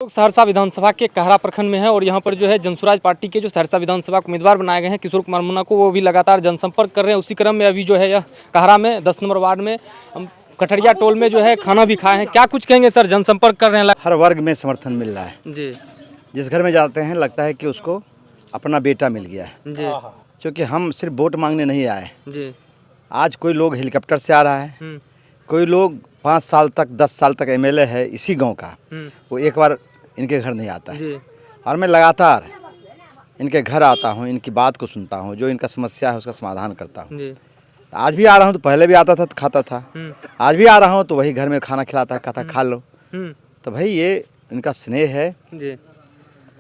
लोग सहरसा विधानसभा के कहरा प्रखंड में है और यहाँ पर जो है जनसुराज पार्टी के जो सहरसा विधानसभा के उम्मीदवार बनाए गए हैं किशोर कुमार मुन्ना को, वो भी लगातार जनसंपर्क कर रहे हैं। उसी क्रम में अभी जो है यह कहरा में 10 नंबर वार्ड में कठरिया टोल में जो है खाना भी खाए हैं। क्या कुछ कहेंगे सर, जनसंपर्क कर रहे हैं? हर वर्ग में समर्थन मिल रहा है जी। जिस घर में जाते हैं लगता है कि उसको अपना बेटा मिल गया है जी। क्योंकि हम सिर्फ वोट मांगने नहीं आए। जी। आज कोई लोग हेलीकॉप्टर से आ रहा है, कोई लोग 5 साल तक 10 साल तक एमएलए है इसी गांव का, वो एक बार इनके घर नहीं आता है। और मैं लगातार इनके घर आता हूँ, इनकी बात को सुनता हूँ, जो इनका समस्या है उसका समाधान करता हूँ। आज भी आ रहा हूँ तो पहले भी आता था तो खाता था, आज भी आ रहा हूँ तो वही घर में खाना खिलाता है, कहता खा लो। तो भाई ये इनका स्नेह है जी।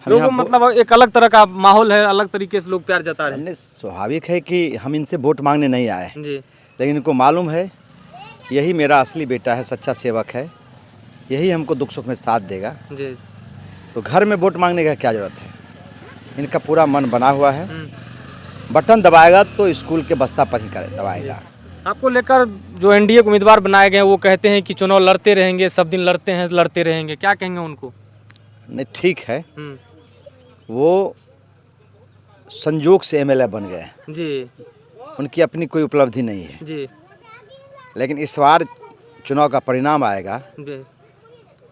लोगों मतलब एक अलग तरह का माहौल है, अलग तरीके से लोग प्यार जता रहे हैं। स्वाभाविक है कि हम इनसे वोट मांगने नहीं आए जी। लेकिन इनको मालूम है यही मेरा असली बेटा है, सच्चा सेवक है, यही हमको दुख सुख में साथ देगा जी। तो घर में वोट मांगने का क्या जरूरत है। इनका पूरा मन बना हुआ है, बटन दबाएगा तो स्कूल के बस्ता पर ही दबाएगा। आपको लेकर जो एनडीए के उम्मीदवार बनाए गए हैं वो कहते हैं कि चुनाव लड़ते रहेंगे, सब दिन लड़ते हैं, लड़ते रहेंगे, क्या कहेंगे उनको? नहीं ठीक है, वो संजोग से एमएलए बन गए जी, उनकी अपनी कोई उपलब्धि नहीं है जी। लेकिन इस बार चुनाव का परिणाम आएगा जी।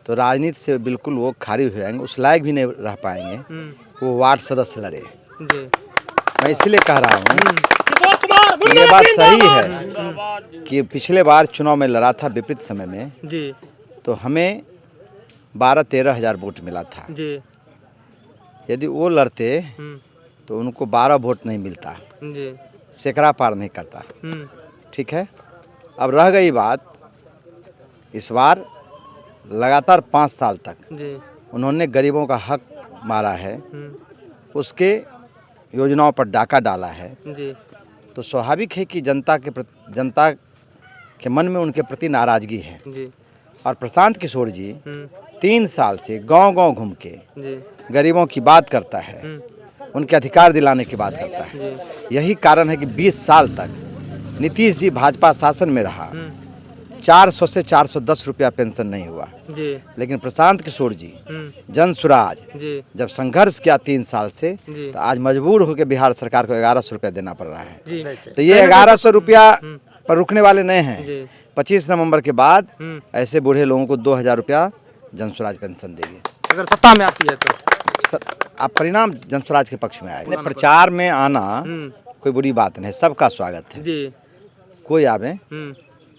तो राजनीति से बिल्कुल वो खारिज हो जाएंगे, उस लायक भी नहीं रह पाएंगे, वो वार्ड सदस्य लड़े जी। मैं इसलिए कह रहा हूँ, ये बात सही है कि पिछले बार चुनाव में लड़ा था विपरीत समय में जी, तो हमें 12-13 हज़ार वोट मिला था जी। यदि वो लड़ते तो उनको 12 वोट नहीं मिलता जी, सैकड़ा पार नहीं करता। ठीक है, अब रह गई बात, इस बार लगातार 5 साल तक जी उन्होंने गरीबों का हक मारा है, उसके योजनाओं पर डाका डाला है जी। तो स्वाभाविक है कि जनता के मन में उनके प्रति नाराजगी है जी। और प्रशांत किशोर जी 3 साल से गांव-गांव घूम के गरीबों की बात करता है, उनके अधिकार दिलाने की बात करता है। यही कारण है कि 20 साल तक नीतीश जी भाजपा शासन में रहा, 400 से 410 रुपया पेंशन नहीं हुआ जी। लेकिन प्रशांत किशोर जी जनसुराज जब संघर्ष किया 3 साल से तो आज मजबूर होकर बिहार सरकार को 1100 रुपया देना पड़ रहा है जी। तो ये 1100 रुपया पर रुकने वाले नहीं हैं। 25 नवंबर के बाद ऐसे बूढ़े लोगों को 2000 रुपया जनसुराज पेंशन देगी अगर सत्ता में आती है तो। अब परिणाम जनसुराज के पक्ष में आएगा। प्रचार में आना कोई बुरी बात नहीं, सबका स्वागत है जी। कोई आवे,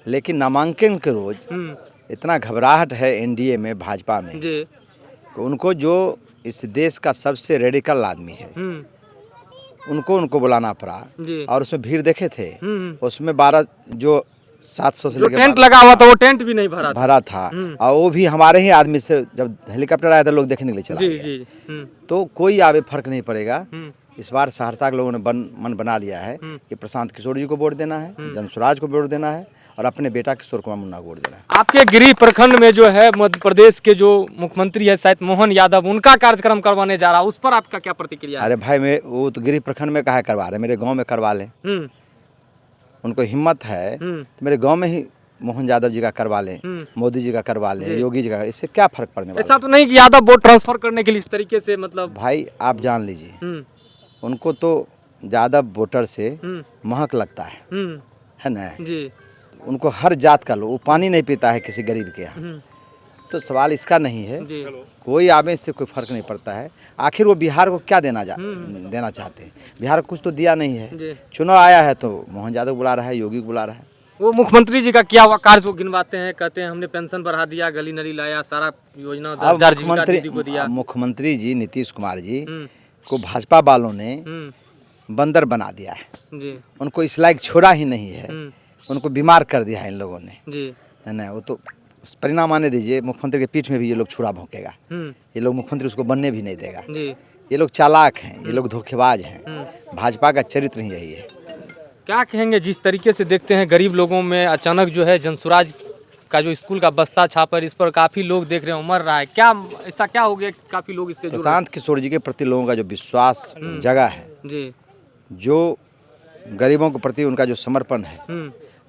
लेकिन नामांकन के रोज इतना घबराहट है एनडीए में, भाजपा में जी। तो उनको जो इस देश का सबसे रेडिकल आदमी है उनको बुलाना पड़ा और उसमें भीड़ देखे थे, उसमें 12 जो 700 से लेकर टेंट लगा हुआ था वो टेंट भी नहीं भरा था और वो भी हमारे ही आदमी से, जब हेलीकॉप्टर आया था लोग देखने के लिए चला गया। तो कोई आवे फर्क नहीं पड़ेगा। इस बार सहरसा के लोगों ने मन बना लिया है कि प्रशांत किशोर जी को वोट देना है, जनसुराज को वोट देना है और अपने बेटा किशोर कुमार मुन्ना को वोट देना है। आपके गिरी प्रखंड में जो है मध्य प्रदेश के जो मुख्यमंत्री है शायद मोहन यादव, उनका कार्यक्रम करवाने जा रहा है, उस पर आपका क्या प्रतिक्रिया है? अरे भाई, मैं वो तो गिरी प्रखंड में कहा करवा रहे, मेरे गाँव में करवा लें। उनको हिम्मत है तो मेरे गाँव में ही मोहन यादव जी का करवा लें, मोदी जी का करवा लें, योगी जी का, इससे क्या फर्क पड़ने वाला है? ऐसा तो नहीं कि यादव वोट ट्रांसफर करने के लिए इस तरीके से, मतलब भाई आप जान लीजिए उनको तो यादव वोटर से महक लगता है ना जी। उनको हर जात का लोग, वो पानी नहीं पीता है किसी गरीब के यहाँ। तो सवाल इसका नहीं है, कोई आवे इससे कोई फर्क नहीं पड़ता है। आखिर वो बिहार को क्या देना चाहते हैं? बिहार को कुछ तो दिया नहीं है। चुनाव आया है तो मोहन यादव बुला रहा है, योगी बुला रहा है। वो मुख्यमंत्री जी का क्या हुआ कार्य को गिनवाते हैं, कहते हैं हमने पेंशन बढ़ा दिया, गली नली लाया, सारा योजना मुख्यमंत्री जी नीतीश कुमार जी को भाजपा वालों ने बंदर बना दिया है जी। उनको इस लायक छोड़ा ही नहीं है, उनको बीमार कर दिया है इन लोगों ने जी। है ना, वो तो परिणाम आने दीजिए। मुख्यमंत्री के पीठ में भी ये लोग छुरा भोंकेगा, ये लोग मुख्यमंत्री उसको बनने भी नहीं देगा जी। ये लोग चालाक हैं, ये लोग धोखेबाज हैं, भाजपा का चरित्र ही यही है। क्या कहेंगे, जिस तरीके से देखते हैं गरीब लोगों में अचानक जो है जनसुराज का जो स्कूल का बस्ता छापर, इस पर काफी लोग देख रहे हैं मर रहा है, क्या ऐसा क्या हो गया काफी लोग इससे प्रशांत किशोर जी के प्रति लोगों का जो विश्वास जगह है जी, जो गरीबों के प्रति उनका जो समर्पण है,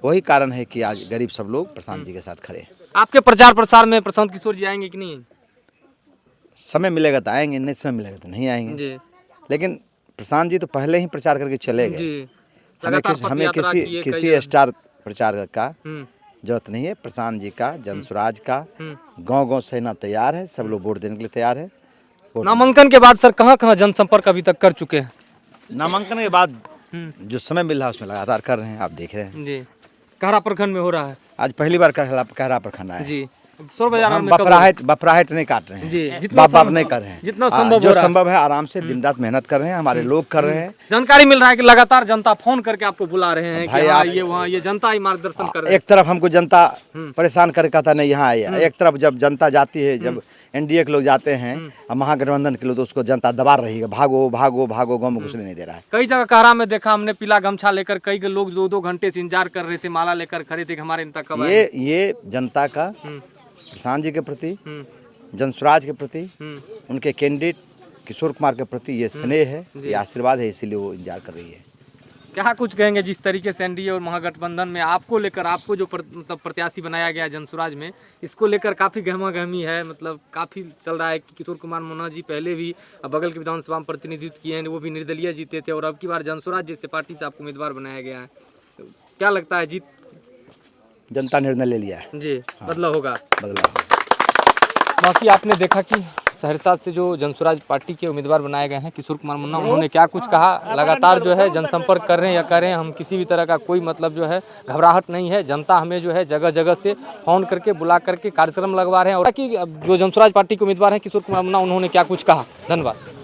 वही कारण है कि आज गरीब सब लोग प्रशांत जी के साथ खड़े हैं। आपके प्रचार प्रसार में प्रशांत किशोर जी आएंगे कि नहीं? समय मिलेगा तो आएंगे, नहीं समय मिलेगा तो नहीं आएंगे। जी लेकिन प्रशांत जी तो पहले ही प्रचार करके चले गए। जी हमें किसी स्टार प्रचारक का जरूरत नहीं है। प्रशांत जी का, जनसुराज का गांव-गांव सेना तैयार है, सब लोग वोट देने के लिए तैयार है। नामांकन के बाद सर कहाँ जनसंपर्क अभी तक कर चुके हैं? नामांकन के बाद जो समय मिल रहा है उसमें लगातार कर रहे हैं, आप देख रहे हैं। जी कहरा प्रखंड में हो रहा है आज पहली बार कहरा प्रखंड आया। जी सौर बाजार हम में कब बपराहट नहीं काट रहे हैं जी, बाप जितना बाप नहीं कर रहे हैं। जितना संभव जो हो रहा है। संभव है आराम से दिन रात मेहनत कर रहे हैं, हमारे लोग कर रहे हैं। जानकारी मिल रहा है कि लगातार जनता फोन करके आपको बुला रहे हैं भाई कि हाँ, आप- ये वहाँ ये जनता ही मार्गदर्शन कर रहे एक तरफ हमको जनता परेशान करके कहता नहीं यहाँ आइए, एक तरफ जब जनता जाती है, जब एनडीए के लोग जाते हैं और महागठबंधन के लोग, तो उसको जनता दबा रही है, भागो भागो भागो, गाँव में कुछ नहीं दे रहा है। कई जगह कहरा में देखा हमने पीला गमछा लेकर कई लोग 2-2 घंटे से इंतजार कर रहे थे, माला लेकर खड़े थे कि हमारे नेता कब आए। ये जनता का प्रशांत जी के प्रति, जनसुराज के प्रति, उनके कैंडिडेट किशोर कुमार के प्रति ये स्नेह है, ये आशीर्वाद है, इसीलिए वो इंतजार कर रही है। क्या कुछ कहेंगे जिस तरीके से एनडीए और महागठबंधन में आपको लेकर, आपको जो मतलब प्रत्याशी बनाया गया है जनसुराज में, इसको लेकर काफ़ी गहमा गहमी है, मतलब काफ़ी चल रहा है कि किशोर कुमार मोना जी पहले भी बगल की विधानसभा में प्रतिनिधित्व किए हैं, वो भी निर्दलीय जीते थे, और अब की बार जनसुराज जैसे पार्टी से आपको उम्मीदवार बनाया गया है, तो क्या लगता है जीत? जनता निर्णय ले लिया है, जी बदलाव होगा। बदलाव। बाकी आपने देखा कि सहरसा से जो जनसुराज पार्टी के उम्मीदवार बनाए गए हैं किशोर कुमार मुन्ना, उन्होंने क्या कुछ कहा। लगातार जो है जनसंपर्क कर रहे हैं या कर रहे हैं, हम किसी भी तरह का कोई मतलब जो है घबराहट नहीं है। जनता हमें जो है जगह जगह से फोन करके बुला करके कार्यक्रम लगवा रहे हैं। और कि जो जनसुराज पार्टी के उम्मीदवार हैं किशोर कुमार मुन्ना, उन्होंने क्या कुछ कहा। धन्यवाद।